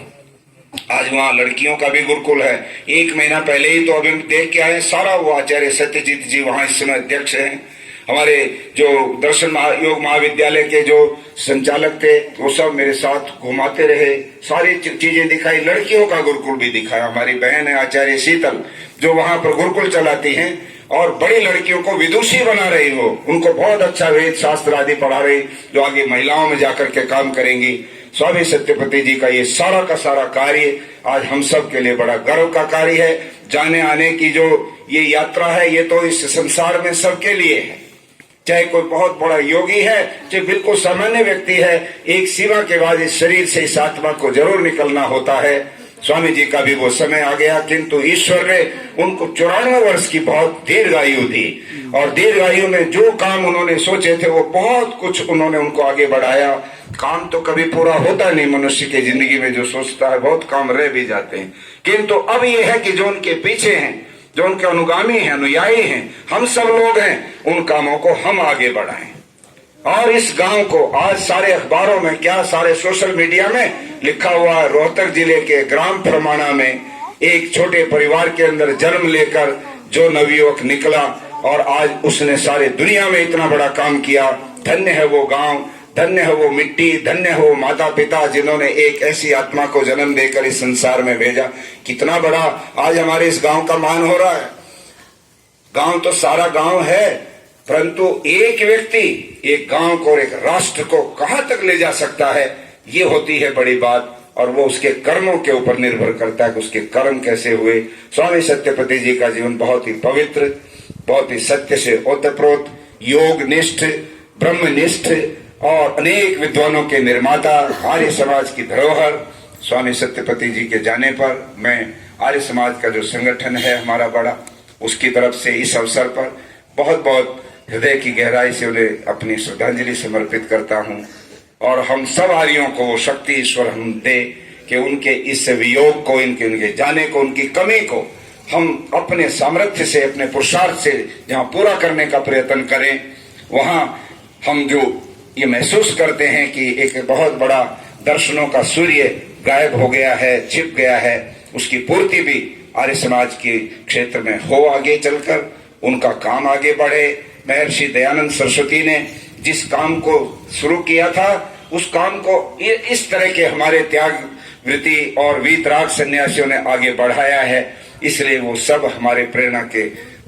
आज वहाँ लड़कियों का भी गुरुकुल है। 1 महीना पहले ही तो अभी देख के आए, सारा वो आचार्य सत्यजीत जी वहाँ इस समय अध्यक्ष हैं। हमारे जो दर्शन योग महाविद्यालय के जो संचालक थे वो सब मेरे साथ घुमाते रहे, सारी चीजें दिखाई, लड़कियों का गुरुकुल भी दिखाया। हमारी बहन है आचार्य शीतल जो वहाँ पर गुरुकुल चलाती हैं और बड़ी लड़कियों को विदुषी बना रही हो, उनको बहुत अच्छा वेद शास्त्र आदि पढ़ा रही, जो आगे महिलाओं में जाकर के काम करेंगी। स्वामी सत्यपति जी का ये सारा का सारा कार्य आज हम सब के लिए बड़ा गर्व का कार्य है। जाने आने की जो ये यात्रा है ये तो इस संसार में सबके लिए है, चाहे कोई बहुत बड़ा योगी है, चाहे बिल्कुल सामान्य व्यक्ति है, एक सीमा के बाद इस शरीर से इस आत्मा को जरूर निकलना होता है। स्वामी जी का भी वो समय आ गया, किंतु ईश्वर ने उनको 94 वर्ष की बहुत दीर्घायु दी और दीर्घायु में जो काम उन्होंने सोचे थे वो बहुत कुछ उन्होंने उनको आगे बढ़ाया। काम तो कभी पूरा होता नहीं मनुष्य की जिंदगी में, जो सोचता है बहुत काम रह भी जाते हैं, किंतु अब ये है कि जो उनके पीछे हैं, जो उनके अनुगामी हैं, अनुयायी हैं, हम सब लोग हैं, उन कामों को हम आगे बढ़ाएं। और इस गांव को आज सारे अखबारों में, क्या सारे सोशल मीडिया में लिखा हुआ है, रोहतक जिले के ग्राम फरमाना में एक छोटे परिवार के अंदर जन्म लेकर जो नवयुवक निकला और आज उसने सारे दुनिया में इतना बड़ा काम किया। धन्य है वो गांव, धन्य है वो मिट्टी, धन्य है वो माता पिता जिन्होंने एक ऐसी आत्मा को जन्म देकर इस संसार में भेजा। कितना बड़ा आज हमारे इस गांव का मान हो रहा है। गांव तो सारा गांव है, परंतु एक व्यक्ति एक गांव को और एक राष्ट्र को कहां तक ले जा सकता है, ये होती है बड़ी बात। और वो उसके कर्मों के ऊपर निर्भर करता है कि उसके कर्म कैसे हुए। स्वामी सत्यपति जी का जीवन बहुत ही पवित्र, बहुत ही सत्य से ओतप्रोत, योग निष्ठ, ब्रह्मनिष्ठ और अनेक विद्वानों के निर्माता, आर्य समाज की धरोहर। स्वामी सत्यपति जी के जाने पर मैं आर्य समाज का जो संगठन है हमारा बड़ा, उसकी तरफ से इस अवसर पर बहुत बहुत हृदय की गहराई से उन्हें अपनी श्रद्धांजलि समर्पित करता हूं। और हम सब आर्यों को वो शक्ति ईश्वर हम दे कि उनके इस वियोग को, उनके जाने को, उनकी कमी को हम अपने सामर्थ्य से, अपने पुरुषार्थ से जहां पूरा करने का प्रयत्न करें, वहां हम जो ये महसूस करते हैं कि एक बहुत बड़ा दर्शनों का सूर्य गायब हो गया है, छिप गया है, उसकी पूर्ति भी आर्य समाज के क्षेत्र में हो, आगे चलकर उनका काम आगे बढ़े। महर्षि दयानंद सरस्वती ने जिस काम को शुरू किया था, उस काम को इस तरह के हमारे त्याग वृत्ति और वीतराग सन्यासियों ने आगे बढ़ाया है। इसलिए वो सब हमारे प्रेरणा के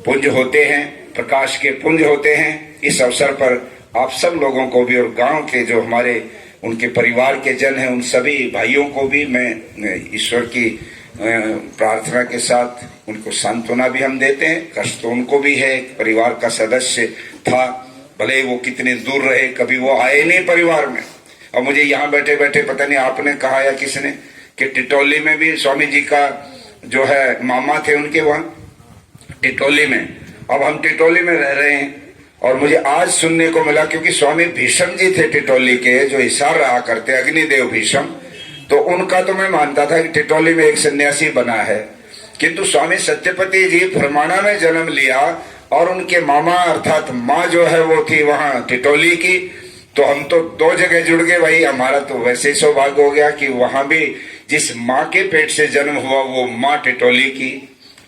पुंज होते हैं, प्रकाश के पुंज होते हैं। इस अवसर पर आप सब लोगों को भी और गांव के जो हमारे उनके परिवार के जन हैं, उन सभी भाइयों को भी मैं ईश्वर की प्रार्थना के साथ उनको सांत्वना भी हम देते हैं। कष्ट तो उनको भी है, परिवार का सदस्य था, भले वो कितने दूर रहे, कभी वो आए नहीं परिवार में। और मुझे यहाँ बैठे बैठे पता नहीं आपने कहा या किसने कि टिटोली में भी स्वामी जी का जो है मामा थे उनके, वहां टिटोली में। अब हम टिटोली में रह रहे हैं और मुझे आज सुनने को मिला, क्योंकि स्वामी भीष्म जी थे टिटोली के, जो हिसार रहा करते, अग्निदेव भीष्म, तो उनका तो मैं मानता था कि टिटोली में एक सन्यासी बना है, किंतु स्वामी सत्यपति जी फरमाना में जन्म लिया और उनके मामा अर्थात माँ जो है वो थी वहां टिटोली की। तो हम तो दो जगह जुड़ गए भाई। हमारा तो वैसे ही सौभाग्य हो गया कि वहां भी जिस माँ के पेट से जन्म हुआ वो माँ टिटोली की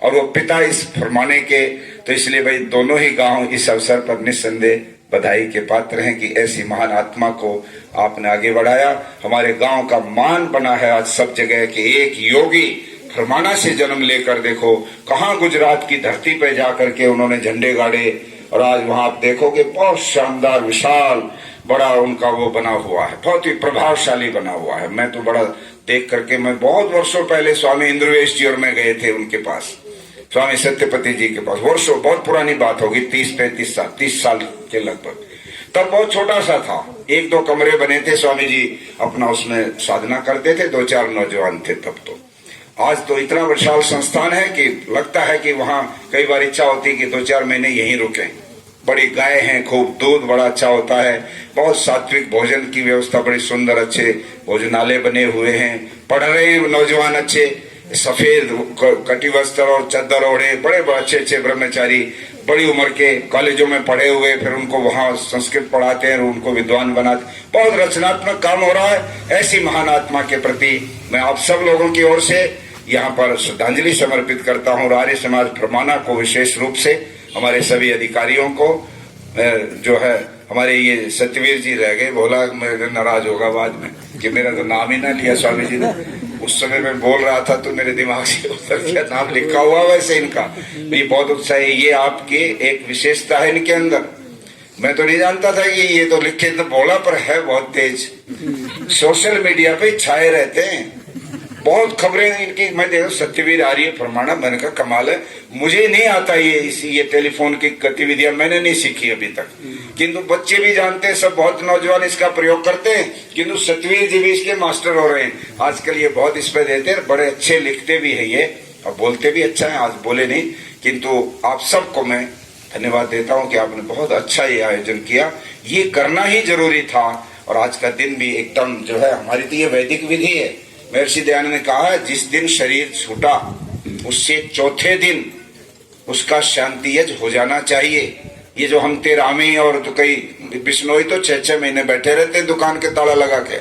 और वो पिता इस फरमाने के। तो इसलिए भाई दोनों ही गांव इस अवसर पर निस्संदेह बधाई के पात्र हैं कि ऐसी महान आत्मा को आपने आगे बढ़ाया। हमारे गांव का मान बना है आज सब जगह कि एक योगी फरमाना से जन्म लेकर देखो कहां गुजरात की धरती पे जाकर के उन्होंने झंडे गाड़े, और आज वहां आप देखोगे बहुत शानदार विशाल बड़ा उनका वो बना हुआ है, बहुत ही प्रभावशाली बना हुआ है। मैं तो बड़ा देख करके, मैं बहुत वर्षों पहले स्वामी इंद्रवेश जी और मैं गए थे उनके पास, स्वामी सत्यपति जी के पास, वर्षों, बहुत पुरानी बात होगी, 30 साल के लगभग। तब बहुत छोटा सा था, 1-2 कमरे बने थे, स्वामी जी अपना उसमें साधना करते थे, 2-4 नौजवान थे तब। तो आज तो इतना विशाल संस्थान है कि लगता है कि वहां कई बार इच्छा होती है कि 2-4 महीने यहीं रुके। बड़ी गाय हैं, खूब दूध बड़ा अच्छा होता है, बहुत सात्विक भोजन की व्यवस्था, बड़ी सुंदर अच्छे भोजनालय बने हुए हैं, पढ़ रहे हैं नौजवान अच्छे, सफेद कटी वस्त्र और चद्दर ओढ़े, बड़े बड़े अच्छे अच्छे ब्रह्मचारी, बड़ी उम्र के कॉलेजों में पढ़े हुए, फिर उनको वहां संस्कृत पढ़ाते हैं, उनको विद्वान बनाते, बहुत रचनात्मक काम हो रहा है। ऐसी महान आत्मा के प्रति मैं आप सब लोगों की ओर से यहाँ पर श्रद्धांजलि समर्पित करता हूँ। आर्य समाज फरमाना को विशेष रूप से, हमारे सभी अधिकारियों को, जो है हमारे ये सत्यवीर जी रह गए, भोला मेरे नाराज होगा बाद में कि मेरा तो नाम ही ना लिया स्वामी जी ने। उस समय मैं बोल रहा था तो मेरे दिमाग से उतर गया, नाम लिखा हुआ वैसे इनका। ये बहुत उत्साह है, ये आपकी एक विशेषता है इनके अंदर। मैं तो नहीं जानता था कि ये तो लिखे तो भोला पर है बहुत तेज, सोशल मीडिया पे छाए रहते हैं, बहुत खबरें इनकी मैं देखा, सत्यवीर आर्य प्रमाणा, मैंने कहा कमाल है, मुझे नहीं आता ये टेलीफोन की गतिविधियां मैंने नहीं सीखी अभी तक, किंतु बच्चे भी जानते हैं, सब बहुत नौजवान इसका प्रयोग करते हैं, किंतु सत्यवीर जी भी इसके मास्टर हो रहे हैं आजकल। ये बहुत इस पे देते हैं, बड़े अच्छे लिखते भी है ये और बोलते भी अच्छा है, आज बोले नहीं, किंतु आप सबको मैं धन्यवाद देता हूं कि आपने बहुत अच्छा ये आयोजन किया, ये करना ही जरूरी था। और आज का दिन भी एकदम जो है, हमारी तो ये वैदिक विधि है। महर्षि दयानंद ने कहा जिस दिन शरीर छूटा उससे चौथे दिन उसका शांति यज्ञ हो जाना चाहिए। ये जो हम तेरामी और तो कई बिश्नोई तो 6-6 महीने बैठे रहते हैं दुकान के ताला लगा के,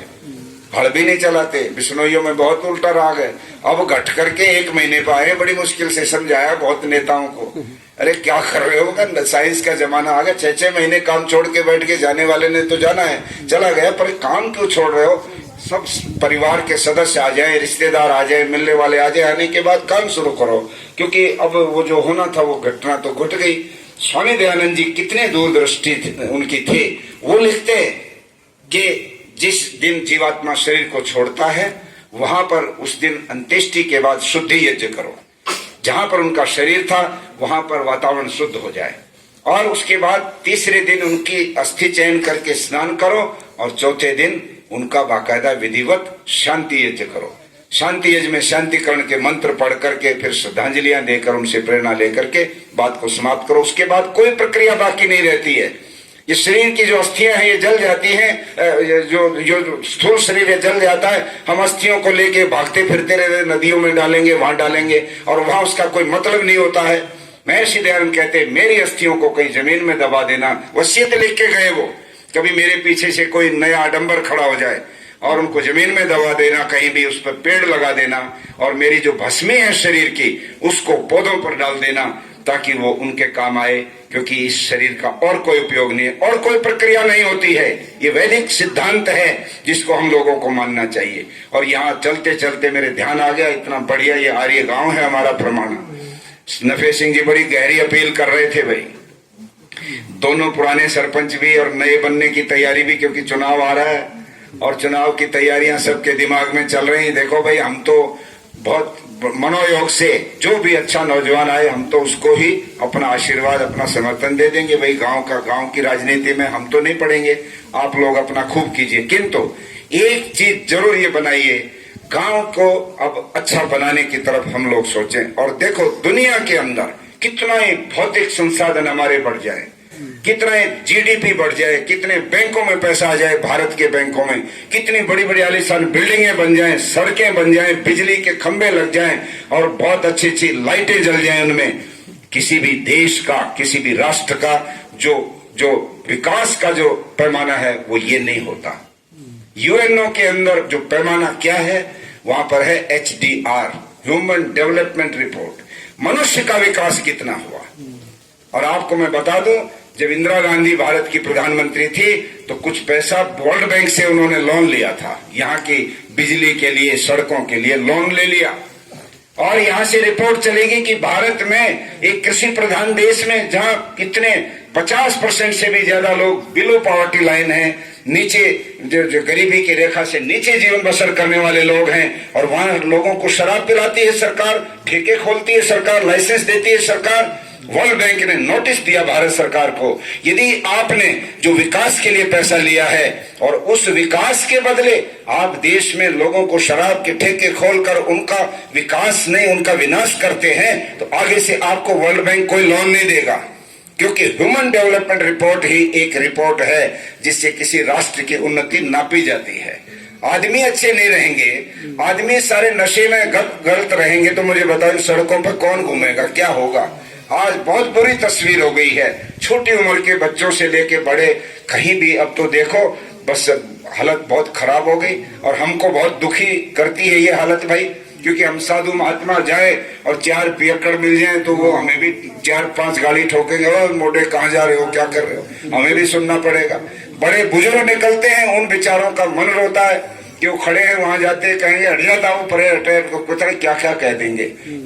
हड़ भी नहीं चलाते। बिश्नोइयों में बहुत उल्टा राग है। अब घट करके 1 महीने पे आए, बड़ी मुश्किल से समझाया बहुत नेताओं को, अरे क्या कर रहे हो, साइंस का जमाना आ गया, 6-6 महीने काम छोड़ के बैठ के, जाने वाले ने तो जाना है चला गया, पर काम क्यों छोड़ रहे हो? सब परिवार के सदस्य आ जाए, रिश्तेदार आ जाए, मिलने वाले आ जाए, आने के बाद काम शुरू करो, क्योंकि अब वो जो होना था वो घटना तो घट गई। स्वामी दयानंद जी कितने दूरदृष्टि उनकी थी। वो लिखते कि जिस दिन जीवात्मा शरीर को छोड़ता है वहां पर उस दिन अंत्येष्टि के बाद शुद्धि यज्ञ करो। जहां पर उनका शरीर था वहां पर वातावरण शुद्ध हो जाए, और उसके बाद तीसरे दिन उनकी अस्थि चयन करके स्नान करो, और चौथे दिन उनका बाकायदा विधिवत शांति यज्ञ करो। शांति यज्ञ में शांतिकरण के मंत्र पढ़ करके फिर श्रद्धांजलियां देकर उनसे प्रेरणा लेकर के बात को समाप्त करो। उसके बाद कोई प्रक्रिया बाकी नहीं रहती है। ये शरीर की जो अस्थियां हैं ये जल जाती हैं, जो स्थूल शरीर है जल जाता है। हम अस्थियों को लेके भागते फिरते रहते, नदियों में डालेंगे, वहां डालेंगे, और वहां उसका कोई मतलब नहीं होता है। महर्षि दयानंद कहते मेरी अस्थियों को कहीं जमीन में दबा देना, वसीयत लिख के गए वो, कभी मेरे पीछे से कोई नया आडंबर खड़ा हो जाए और उनको जमीन में दबा देना, कहीं भी उस पर पेड़ लगा देना, और मेरी जो भस्मी है शरीर की उसको पौधों पर डाल देना, ताकि वो उनके काम आए, क्योंकि इस शरीर का और कोई उपयोग नहीं है, और कोई प्रक्रिया नहीं होती है। ये वैदिक सिद्धांत है जिसको हम लोगों को मानना चाहिए। और यहाँ चलते चलते मेरे ध्यान आ गया, इतना बढ़िया ये आर्य गांव है हमारा प्रमाणा। नफे सिंह जी बड़ी गहरी अपील कर रहे थे भाई, दोनों पुराने सरपंच भी और नए बनने की तैयारी भी, क्योंकि चुनाव आ रहा है और चुनाव की तैयारियां सबके दिमाग में चल रही। देखो भाई, हम तो बहुत मनोयोग से जो भी अच्छा नौजवान आए हम तो उसको ही अपना आशीर्वाद, अपना समर्थन दे देंगे। भाई गांव की राजनीति में हम तो नहीं पड़ेंगे, आप लोग अपना खूब कीजिए, किंतु एक चीज जरूर ये बनाइए, गांव को अब अच्छा बनाने की तरफ हम लोग सोचें। और देखो दुनिया के अंदर कितना ही भौतिक संसाधन हमारे बढ़ जाए, कितना जीडीपी बढ़ जाए, कितने बैंकों में पैसा आ जाए, भारत के बैंकों में कितनी बड़ी बड़ी आलीशान बिल्डिंगें बन जाएं, सड़कें बन जाएं, बिजली के खंभे लग जाएं, और बहुत अच्छी अच्छी लाइटें जल जाएं उनमें, किसी भी देश का, किसी भी राष्ट्र का जो विकास का जो पैमाना है वो ये नहीं होता। यूएनओ के अंदर जो पैमाना क्या है, वहां पर है HDR, ह्यूमन डेवलपमेंट रिपोर्ट, मनुष्य का विकास कितना हुआ। और आपको मैं बता दूं, जब इंदिरा गांधी भारत की प्रधानमंत्री थी तो कुछ पैसा वर्ल्ड बैंक से उन्होंने लोन लिया था, यहाँ की बिजली के लिए, सड़कों के लिए लोन ले लिया। और यहाँ से रिपोर्ट चलेगी कि भारत में एक कृषि प्रधान देश में, जहाँ कितने 50% से भी ज्यादा लोग बिलो पॉवर्टी लाइन है, नीचे जो गरीबी की रेखा से नीचे जीवन बसर करने वाले लोग हैं, और वहां लोगों को शराब पिलाती है सरकार, ठेके खोलती है सरकार, लाइसेंस देती है सरकार। वर्ल्ड बैंक ने नोटिस दिया भारत सरकार को, यदि आपने जो विकास के लिए पैसा लिया है और उस विकास के बदले आप देश में लोगों को शराब के ठेके खोलकर उनका विकास नहीं उनका विनाश करते हैं, तो आगे से आपको वर्ल्ड बैंक कोई लोन नहीं देगा। क्योंकि ह्यूमन डेवलपमेंट रिपोर्ट ही एक रिपोर्ट है जिससे किसी राष्ट्र की उन्नति नापी जाती है। आदमी अच्छे नहीं रहेंगे, आदमी सारे नशे में गलत रहेंगे, तो मुझे बताओ सड़कों पर कौन घूमेगा, क्या होगा। आज बहुत बुरी तस्वीर हो गई है, छोटी उम्र के बच्चों से लेके बड़े, कहीं भी अब तो देखो बस हालत बहुत खराब हो गई। और हमको बहुत दुखी करती है ये हालत भाई, क्योंकि हम साधु महात्मा जाए और 4 पियक्कड़ मिल जाए तो वो हमें भी 4-5 गाली ठोकेंगे, और मोटे कहाँ जा रहे हो, क्या कर रहे हो, हमें भी सुनना पड़ेगा। बड़े बुजुर्ग निकलते हैं, उन बेचारों का मन रोता है कि वो खड़े हैं, वहां जाते कहेंगे हट जाता हूं, परे हटे, पता क्या क्या कह देंगे।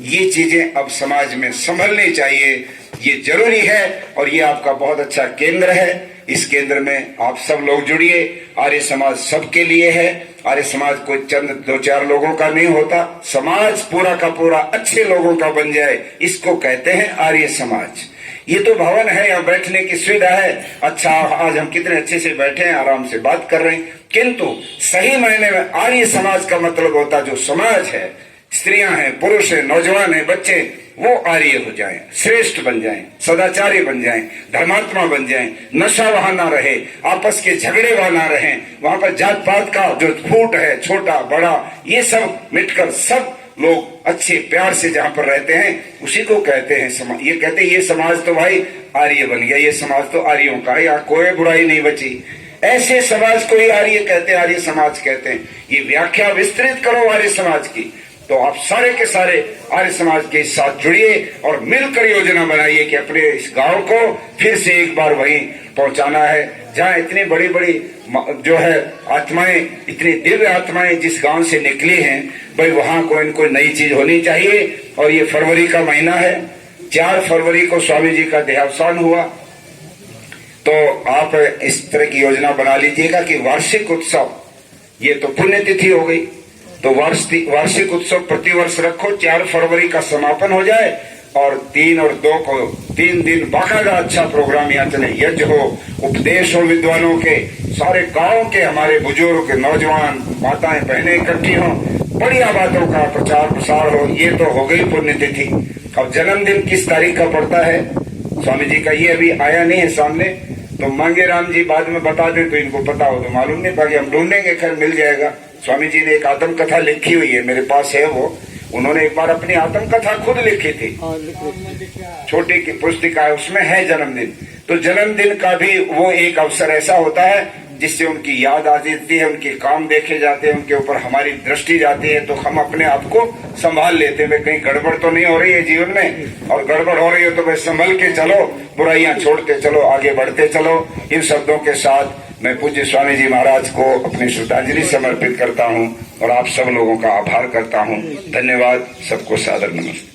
ये चीजें अब समाज में संभलनी चाहिए, ये जरूरी है। और ये आपका बहुत अच्छा केंद्र है, इस केंद्र में आप सब लोग जुड़िए। आर्य समाज सबके लिए है। आर्य समाज कोई चंद दो चार लोगों का नहीं होता, समाज पूरा का पूरा अच्छे लोगों का बन जाए, इसको कहते हैं आर्य समाज। ये तो भवन है, यहाँ बैठने की सुविधा है। अच्छा, आज हम कितने अच्छे से बैठे हैं, आराम से बात कर रहे हैं, किंतु सही मायने में आर्य समाज का मतलब होता जो समाज है, स्त्रियां हैं, पुरुष हैं, नौजवान हैं, बच्चे, वो आर्य हो जाएं, श्रेष्ठ बन जाएं, सदाचारी बन जाएं, धर्मात्मा बन जाएं, नशा वहां ना रहे, आपस के झगड़े वहां ना रहे, वहां पर जात पात का जो फूट है, छोटा बड़ा, ये सब मिटकर सब लोग अच्छे प्यार से जहां पर रहते हैं, उसी को कहते हैं समाज। ये कहते हैं ये समाज तो भाई आर्य बन गया, ये समाज तो आर्यों का है, यहाँ कोई बुराई नहीं बची। ऐसे समाज को ही आर्य कहते हैं, आर्य समाज कहते हैं। ये व्याख्या विस्तृत करो आर्य समाज की, तो आप सारे के सारे आर्य समाज के साथ जुड़िए और मिलकर योजना बनाइए कि अपने इस गांव को फिर से एक बार वहीं पहुंचाना है जहां इतनी बड़ी बड़ी जो है आत्माएं, इतनी दिव्य आत्माएं जिस गांव से निकली हैं, भाई वहां कोई न कोई नई चीज होनी चाहिए। और ये फरवरी का महीना है, 4 फरवरी को स्वामी जी का देहावसान हुआ, तो आप इस तरह की योजना बना लीजिएगा कि वार्षिक उत्सव, ये तो पुण्यतिथि हो गई, तो वार्षिक उत्सव प्रतिवर्ष रखो, 4 फरवरी का समापन हो जाए और 3 और 2 को 3 दिन बाकायदा अच्छा प्रोग्राम यहाँ चले, यज्ञ हो, उपदेश हो विद्वानों के, सारे गांव के हमारे बुजुर्ग, नौजवान, माताएं, बहनें इकट्ठी हों, बढ़िया बातों का प्रचार प्रसार हो। ये तो हो गई पुण्यतिथि। अब जन्मदिन किस तारीख का पड़ता है स्वामी जी का, ये अभी आया नहीं है सामने, तो मांगे राम जी बाद में बता दें तो इनको पता हो, तो मालूम नहीं, बाकी हम ढूंढेंगे, खैर मिल जाएगा। स्वामी जी ने एक आत्मकथा लिखी हुई है, मेरे पास है वो, उन्होंने एक बार अपनी आत्मकथा खुद लिखी थी, छोटी की पुस्तिका है, उसमें है जन्मदिन। तो जन्मदिन का भी वो एक अवसर ऐसा होता है जिससे उनकी याद आ जाती है, उनके काम देखे जाते हैं, उनके ऊपर हमारी दृष्टि जाती है, तो हम अपने आप को संभाल लेते हैं, कहीं गड़बड़ तो नहीं हो रही है जीवन में, और गड़बड़ हो रही हो तो भाई संभल के चलो, बुराइयां छोड़ते चलो, आगे बढ़ते चलो। इन शब्दों के साथ मैं पूज्य स्वामी जी महाराज को अपनी श्रद्धांजलि समर्पित करता हूं और आप सब लोगों का आभार करता हूं। धन्यवाद, सबको सादर नमस्ते।